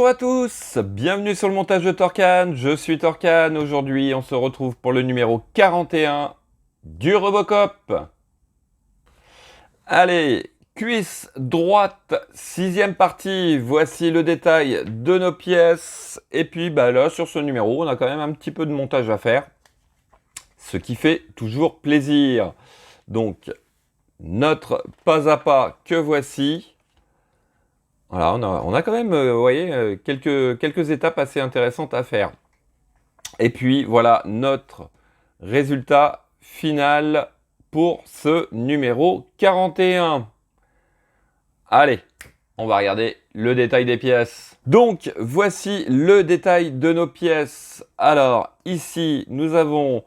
Bonjour à tous, bienvenue sur le montage de Torcan, je suis Torcan. Aujourd'hui on se retrouve pour le numéro 41 du Robocop. Allez, cuisse droite, 6e partie, voici le détail de nos pièces. Et puis là sur ce numéro on a quand même un petit peu de montage à faire, ce qui fait toujours plaisir. Donc notre pas à pas que voici. Voilà, on a quand même, vous voyez, quelques étapes assez intéressantes à faire. Et puis, voilà notre résultat final pour ce numéro 41. Allez, on va regarder le détail des pièces. Donc, voici le détail de nos pièces. Alors, ici, nous avons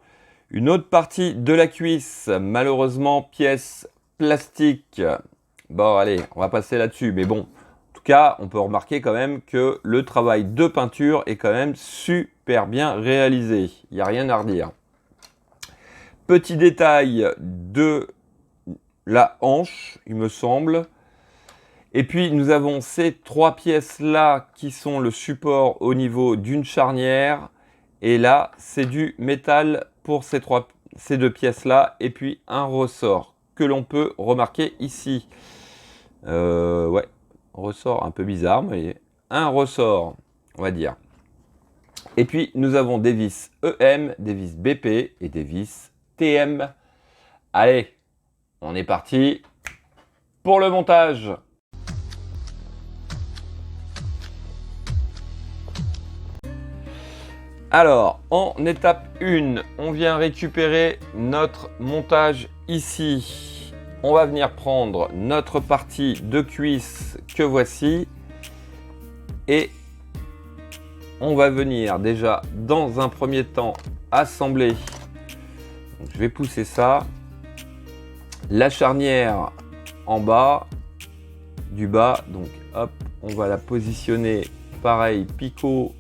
une autre partie de la cuisse, malheureusement, pièce plastique. Bon, allez, on va passer là-dessus, mais bon. En tout cas, on peut remarquer quand même que le travail de peinture est quand même super bien réalisé. Il n'y a rien à redire. Petit détail de la hanche, il me semble. Et puis, nous avons ces trois pièces-là qui sont le support au niveau d'une charnière. Et là, c'est du métal pour ces deux pièces-là. Et puis, un ressort que l'on peut remarquer ici. Ouais. Ressort un peu bizarre, mais un ressort, on va dire. Et puis, nous avons des vis EM, des vis BP et des vis TM. Allez, on est parti pour le montage. Alors, en étape 1, on vient récupérer notre montage ici. On va venir prendre notre partie de cuisse que voici et on va venir déjà dans un premier temps assembler. Donc, je vais pousser ça. La charnière en bas, du bas, donc hop, on va la positionner pareil, picot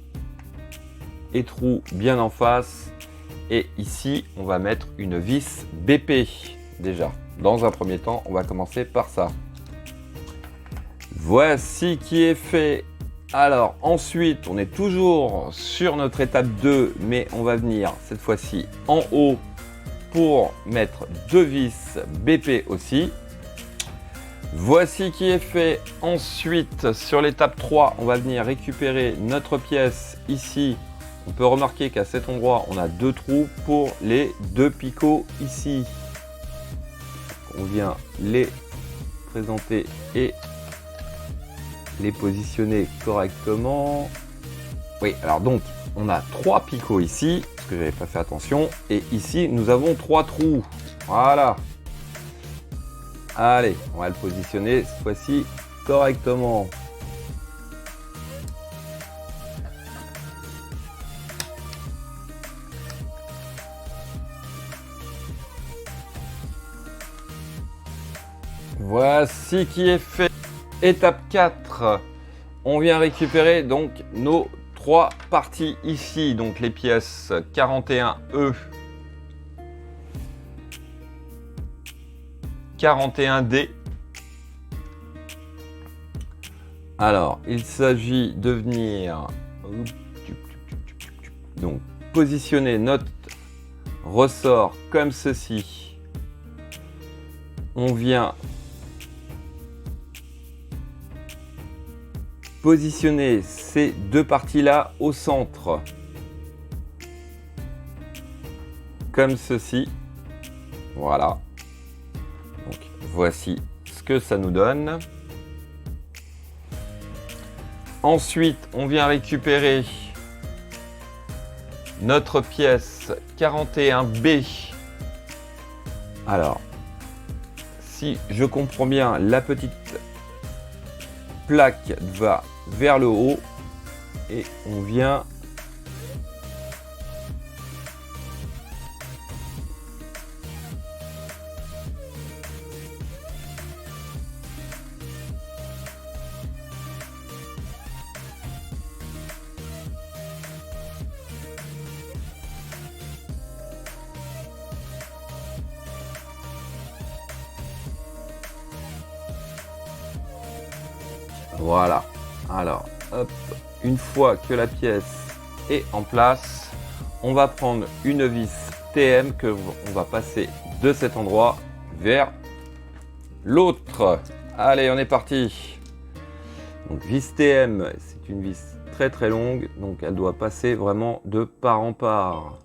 et trou bien en face. Et ici, on va mettre une vis BP déjà. Dans un premier temps, on va commencer par ça. Voici qui est fait. Alors ensuite, on est toujours sur notre étape 2, mais on va venir cette fois-ci en haut pour mettre deux vis BP aussi. Voici qui est fait. Ensuite, sur l'étape 3, on va venir récupérer notre pièce ici. On peut remarquer qu'à cet endroit, on a deux trous pour les deux picots ici. On vient les présenter et les positionner correctement. Oui, alors donc, on a trois picots ici, parce que j'avais pas fait attention. Et ici, nous avons trois trous. Voilà. Allez, on va le positionner cette fois-ci correctement. Voici qui est fait. Étape 4, on vient récupérer donc nos trois parties ici, donc les pièces 41E, 41D. Alors, il s'agit de venir donc positionner notre ressort comme ceci. On vient positionner ces deux parties-là au centre, comme ceci. Voilà. Donc, voici ce que ça nous donne. Ensuite, on vient récupérer notre pièce 41B. Alors, si je comprends bien, la petite plaque va vers le haut et on vient voilà. Alors, hop, une fois que la pièce est en place, on va prendre une vis TM que on va passer de cet endroit vers l'autre. Allez, on est parti. Donc vis TM, c'est une vis très très longue, donc elle doit passer vraiment de part en part.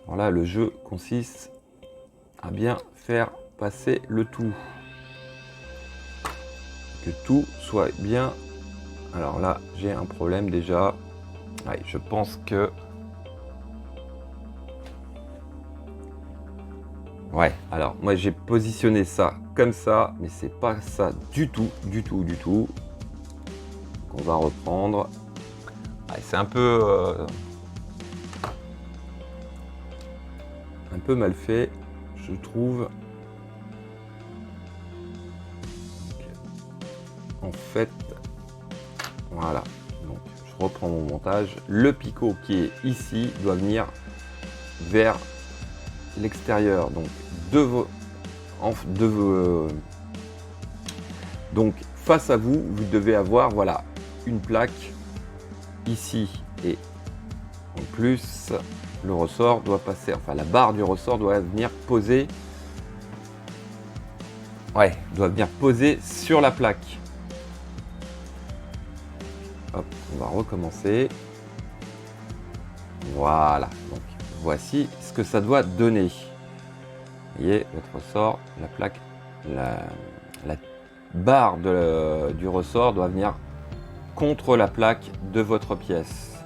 Voilà, le jeu consiste à bien faire passer le tout. Que tout soit bien. Alors là, j'ai un problème déjà. Ouais, je pense que... Ouais, alors moi j'ai positionné ça comme ça, mais c'est pas ça du tout, du tout, du tout. On va reprendre. Ouais, c'est un peu mal fait, je trouve. En fait, voilà. Donc je reprends mon montage. Le picot qui est ici doit venir vers l'extérieur, donc donc face à vous, vous devez avoir voilà une plaque ici et en plus le ressort doit passer, enfin la barre du ressort doit venir poser, doit venir poser sur la plaque. Hop, on va recommencer. Voilà, donc voici ce que ça doit donner. Vous voyez, votre ressort, la plaque, la barre du ressort doit venir contre la plaque de votre pièce.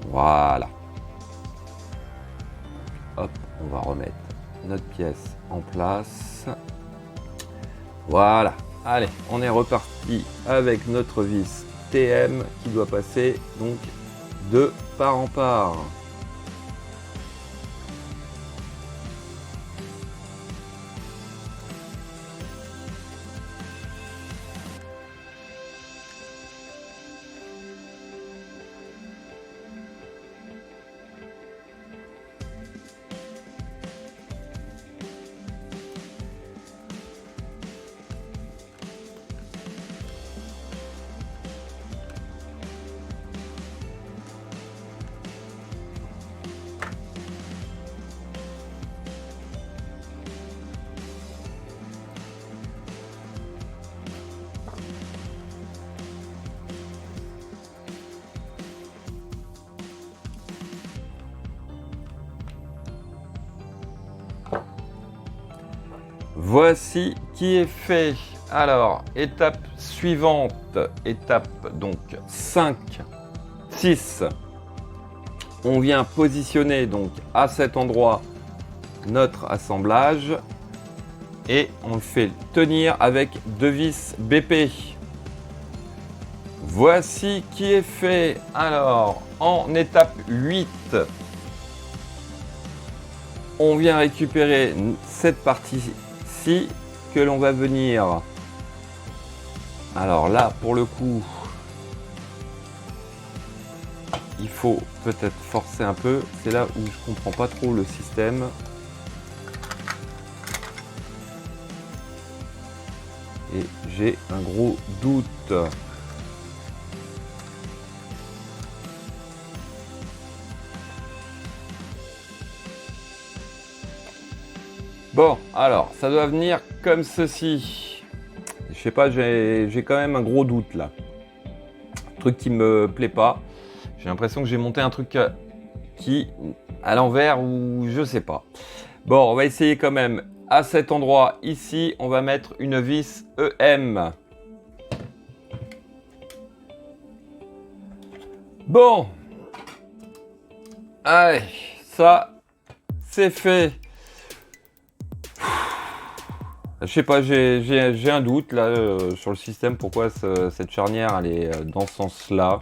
Voilà. Hop, on va remettre notre pièce en place. Voilà. Allez, on est reparti avec notre vis TM qui doit passer donc de part en part. Voici qui est fait. Alors, étape suivante, étape donc 5, 6. On vient positionner donc à cet endroit notre assemblage et on le fait tenir avec deux vis BP. Voici qui est fait. Alors, en étape 8, on vient récupérer cette partie-ci que l'on va venir. Alors là, pour le coup, il faut peut-être forcer un peu. C'est là où je comprends pas trop le système. Et j'ai un gros doute. Bon, alors, ça doit venir comme ceci. Je sais pas, j'ai quand même un gros doute là. Truc qui me plaît pas. J'ai l'impression que j'ai monté un truc qui à l'envers ou je sais pas. Bon, on va essayer quand même. À cet endroit ici, on va mettre une vis EM. Bon. Allez, ça, c'est fait. Je sais pas, j'ai un doute là sur le système, pourquoi cette charnière elle est dans ce sens-là.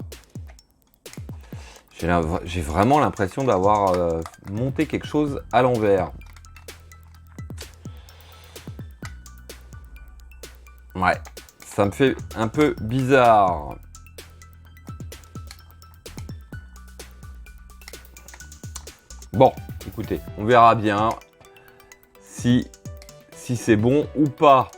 J'ai vraiment l'impression d'avoir monté quelque chose à l'envers. Ouais, ça me fait un peu bizarre. Bon, écoutez, on verra bien si c'est bon ou pas.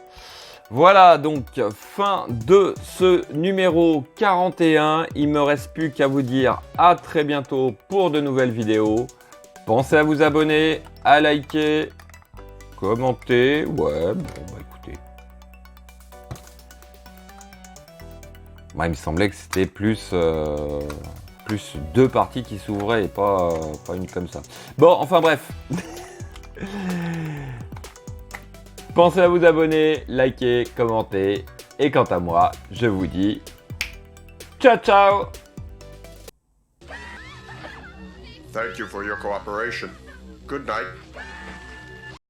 Voilà, donc fin de ce numéro 41. Il me reste plus qu'à vous dire à très bientôt pour de nouvelles vidéos. Pensez à vous abonner, à liker, commenter. Ouais, bon bah écoutez. Moi il me semblait que c'était plus deux parties qui s'ouvraient et pas une comme ça. Bon, enfin bref. Pensez à vous abonner, liker, commenter. Et quant à moi, je vous dis ciao ciao! Thank you for your cooperation. Good night.